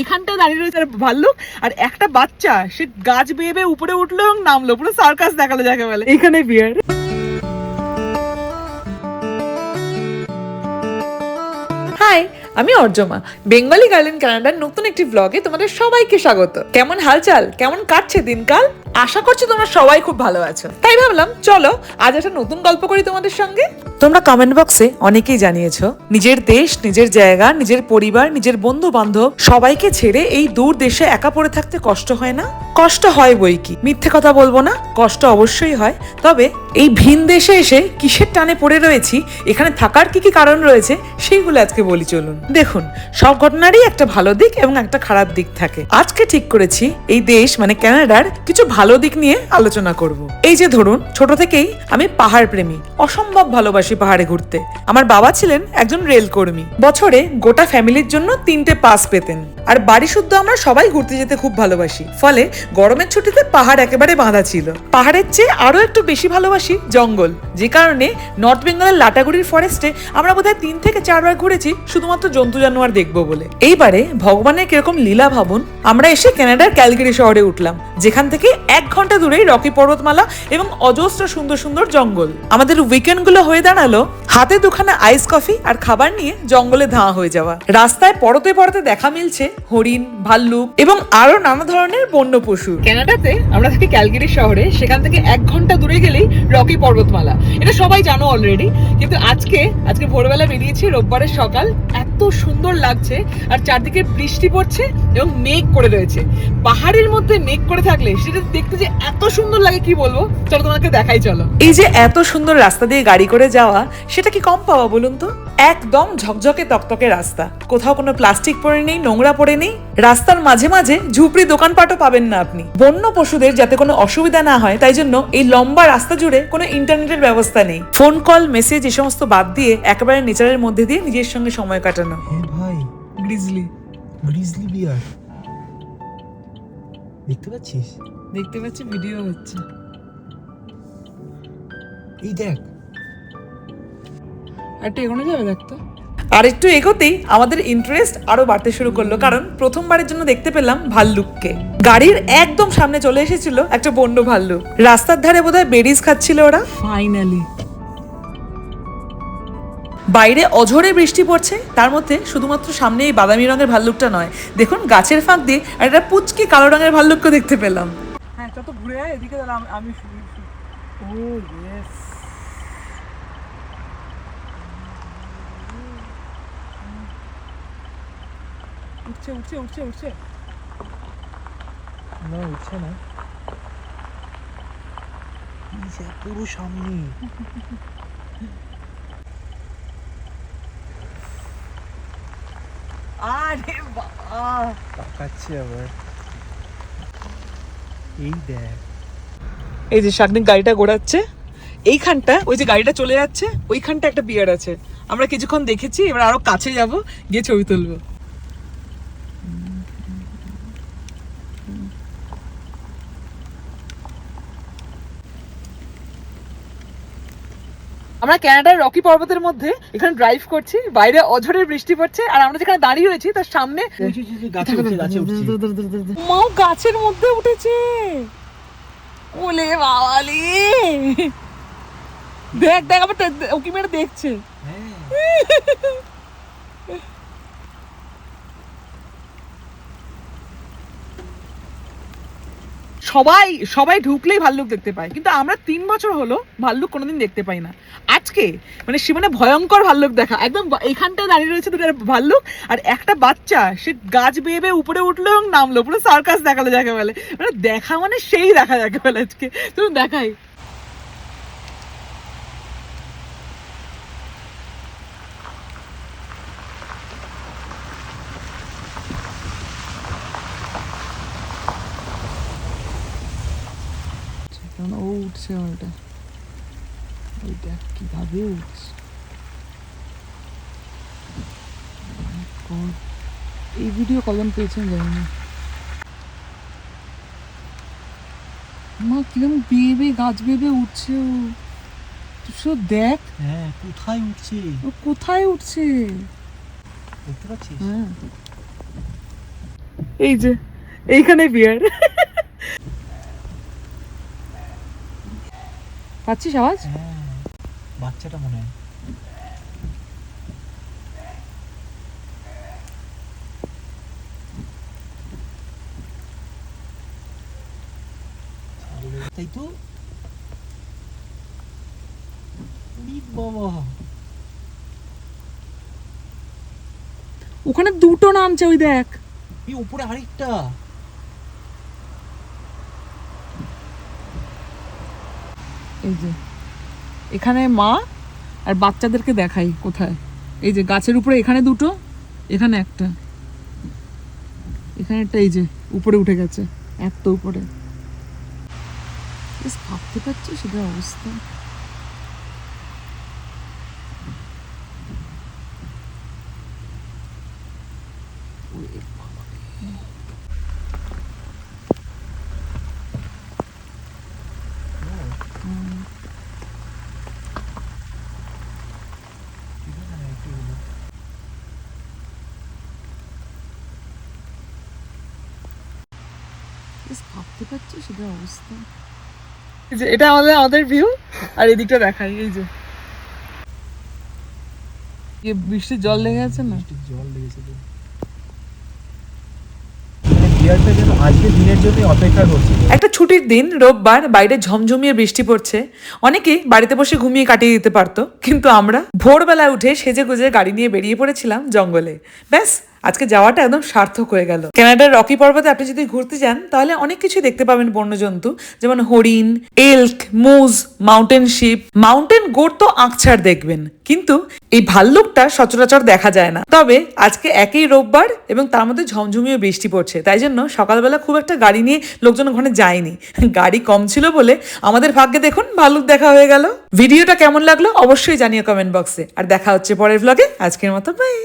এখানটায় দাঁড়িয়ে রয়েছে ভাল্লুক, আর একটা বাচ্চা সে গাছ বেয়ে বেয়ে উপরে উঠলো এবং নামলো, পুরো সার্কাস দেখালো যাকে বলে। এখানে বিয়ার। হাই, আমি অর্জমা, বেঙ্গলি গার্ল ইন কানাডার নতুন একটি ব্লগে তোমাদের সবাইকে স্বাগত। কেমন হালচাল, কেমন কাটছে দিনকাল? আশা করছি তোমরা সবাই খুব ভালো আছো। তাই ভাবলাম চলো আজ একটা নতুন গল্প করি তোমাদের সঙ্গে। তোমরা কমেন্ট বক্সে অনেকেই জানিয়েছো নিজের দেশ, নিজের জায়গা, নিজের পরিবার, নিজের বন্ধু বান্ধব সবাইকে ছেড়ে এই দূর দেশে একা পড়ে থাকতে কষ্ট হয় না? কষ্ট হয় বই কি, মিথ্যে কথা বলবো না, কষ্ট অবশ্যই হয়। তবে এই ভিন দেশে এসে কিসের টানে পড়ে রয়েছি, এখানে থাকার কি কি কারণ রয়েছে সেইগুলো আজকে বলি চলুন। দেখুন, সব ঘটনারই একটা ভালো দিক এবং একটা খারাপ দিক থাকে। আজকে ঠিক করেছি এই দেশ মানে কানাডার কিছু ভালো দিক নিয়ে আলোচনা করব। এই যে ধরুন, ছোট থেকেই আমি পাহাড় প্রেমী, অসম্ভব ভালোবাসি পাহাড়ে ঘুরতে। আমার বাবা ছিলেন একজন রেল কর্মী, বছরে গোটা ফ্যামিলির জন্য 3টে পাস পেতেন। আর বাড়ি শুদ্ধ আমরা সবাই ঘুরতে যেতে খুব ভালোবাসি, ফলে গরমের ছুটিতে পাহাড় একেবারে বাঁধা ছিল। পাহাড়ের চেয়ে আরো একটু বেশি ভালোবাসি জঙ্গল, যে কারণে নর্থ বেঙ্গলের লাটাগুড়ির ফরেস্টে আমরা বোধহয় 3 থেকে 4 বার ঘুরেছি শুধুমাত্র জন্তু জানোয়ার দেখবো বলে। এইবারে ভগবানের কিরকম লীলা ভাবুন, আমরা এসে কানাডার ক্যালগারি শহরে উঠলাম, যেখান থেকে 1 ঘন্টা দূরেই রকি পর্বতমালা এবং অজস্র সুন্দর সুন্দর জঙ্গল। আমাদের উইকেন্ড গুলো হয়ে দাঁড়ালো হাতে দুখানা আইস কফি আর খাবার নিয়ে জঙ্গলে ধাঁ হয়ে যাওয়া। রাস্তায় পরতে পরতে দেখা মিলছে হরিণ, ভাল্লুক এবং আরো নানা ধরনের বন্য পশু। কানাডাতে আমরা থাকি ক্যালগারি শহরে, সেখান থেকে 1 ঘন্টা দূরে গেলেই রকি পর্বতমালা। এটা সবাই জানো অলরেডি, কিন্তু আজকে ভোরবেলা বেরিয়েছি, রোববারের সকাল, এত সুন্দর লাগছে আর চারদিকে বৃষ্টি পড়ছে এবং মেঘ করে রয়েছে। পাহাড়ের মধ্যে মেঘ করে থাকলে সেটা দেখতে যে এত সুন্দর লাগে কি বলবো, চলো তোমাকে দেখাই চলো। এই যে এত সুন্দর রাস্তা দিয়ে গাড়ি করে যাওয়া, সেটা কি কম পাওয়া বলুন তো? একদম ঝকঝকে তকতকে রাস্তা, কোথাও কোনো প্লাস্টিক পড়ে নেই, নোংরা পড়ে নেই। রাস্তার মাঝে মাঝে ঝুপড়ি দোকানপাটও পাবেন না আপনি। বন্য পশুদের যাতে কোনো অসুবিধা না হয় তাই জন্য এই লম্বা রাস্তা জুড়ে কোনো ইন্টারনেটের ব্যবস্থা নেই। ফোন কল, মেসেজ এই সমস্ত বাদ দিয়ে একেবারে নেচারের মধ্যে দিয়ে নিজের সঙ্গে সময় কাটানো। ভাই, গ্রিজলি বিয়ার দেখতে পাচ্ছিস? দেখতে পাচ্ছি, ভিডিও হচ্ছে। এই দেখ, একটু এগোনো যাবে দেখতো। আর একটু এগোতেই আমাদের ইন্টারেস্ট আরো বাড়তে শুরু করলো, কারণ প্রথমবারের জন্য দেখতে পেলাম ভাল্লুককে। গাড়ির একদম সামনে চলে এসেছিল একটা বন্য ভাল্লুক। রাস্তার ধারে বোধহয় বেরিজ খাচ্ছিল ওরা। ফাইনালি বাইরে অঝোরে বৃষ্টি পড়ছে, তার মধ্যে শুধুমাত্র সামনে এই বাদামি রঙের ভাল্লুকটা নয়, দেখুন গাছের ফাঁক দিয়ে একটা পুচকি কালো রঙের ভাল্লুককে দেখতে পেলাম। হ্যাঁ, তো ঘুরে আয় এদিকে, আমি ও ইয়েস, উঠছে উঠছে উঠছে উঠছে। না উঠছে না, পুরো সামনে। আরে বাবা, তাকাচ্ছে আবার। এই দেখ, এই যে শাকনিক গাড়িটা ঘোরাচ্ছে, এইখানটা ওই যে গাড়িটা চলে যাচ্ছে, ওইখানটা একটা বিয়ার আছে। আমরা কিছুক্ষণ দেখেছি, এবার আরো কাছে যাব, গিয়ে ছবি তুলবো। আমরা কানাডার রকি পর্বতের মধ্যে এখানে ড্রাইভ করছি, বাইরে অঝোরের বৃষ্টি পড়ছে, আর আমরা যেখানে দাঁড়িয়ে রয়েছি তার সামনে মাও গাছের মধ্যে উঠেছে। ওলে বাবালি, দেখ দেখ, আবার ওকি মেরে দেখছে। সবাই সবাই ঢুকলেই ভাল্লুক দেখতে পায়, কিন্তু আমরা 3 বছর হলো ভাল্লুক কোনোদিন দেখতে পাই না। আজকে মানে সীমানে ভয়ঙ্কর ভাল্লুক দেখা, একদম এইখানটায় দাঁড়িয়ে রয়েছে দুটো ভাল্লুক, আর একটা বাচ্চা সে গাছ বেয়ে বেয়ে উপরে উঠলো এবং নামলো, পুরো সার্কাস দেখালো যাকে বলে। মানে দেখা মানে সেই দেখা যাকে বলে। আজকে তুমি দেখাই, ও উঠছে, ওইটা ওইটা কিভাবে উঠছে। এই ভিডিও কলম পেয়েছেন জানি না, মা কিরকম বেয়ে বেয়ে গাছ বেয়ে বেয়ে উঠছে। ও তো দেখ, হ্যাঁ কোথায় উঠছে, ও কোথায় উঠছে দেখতে পাচ্ছিস? হ্যাঁ, এই যে এইখানে বিয়ার। পাচ্ছিস আওয়াজ? হ্যাঁ, বাচ্চাটা মনে হয়। তাই তো। উরি বাবা, ওখানে দুটো নামছে, ওই দেখ। এই উপরে আরেকটা। এই যে এখানে মা আর বাচ্চাদেরকে দেখাই কোথায়। এই যে গাছের উপরে এখানে দুটো, এখানে একটা, এখানে একটা, এই যে উপরে উঠে গেছে এত উপরে। বেশ ভাবতে পারছি সেটার অবস্থা। বেশ ভাবতে পারছি সেটার অবস্থা। এই যে এটা আমাদের ভিউ, আর এদিকটা দেখাই। এই যে বৃষ্টির জল লেগে আছে না, বৃষ্টির জল লেগেছে তো। মানে বিয়ারটা যেন আজকের দিনের জন্য অপেক্ষা করছে। একটা ছুটির দিন, রোববার, বাইরে ঝমঝমিয়ে বৃষ্টি পড়ছে। অনেকেই বাড়িতে বসে ঘুমিয়ে কাটিয়ে দিতে পারতো, কিন্তু আমরা ভোরবেলায় উঠে সেজে গুজে গাড়ি নিয়ে বেরিয়ে পড়েছিলাম জঙ্গলে। ব্যাস, আজকে যাওয়াটা একদম সার্থক হয়ে গেল। কানাডার রকি পর্বতে আপনি যদি ঘুরতে যান তাহলে অনেক কিছু দেখতে পাবেন বন্যজন্তু, যেমন হরিণ, এল্ক, মুজ, মাউন্টেন শিপ, মাউন্টেন গোট তো আঁকছাড় দেখবেন, কিন্তু এই ভাল্লুকটা সচরাচর দেখা যায় না। তবে আজকে একই রোববার এবং তার মধ্যে ঝমঝমিয়ে বৃষ্টি পড়ছে, তাই জন্য সকালবেলা খুব একটা গাড়ি নিয়ে লোকজন ওখানে যায়নি। গাড়ি কম ছিল বলে আমাদের ভাগ্যে দেখুন ভাল্লুক দেখা হয়ে গেল। ভিডিওটা কেমন লাগলো অবশ্যই জানিও কমেন্ট বক্সে, আর দেখা হচ্ছে পরের ভ্লগে। আজকের মতো বাই।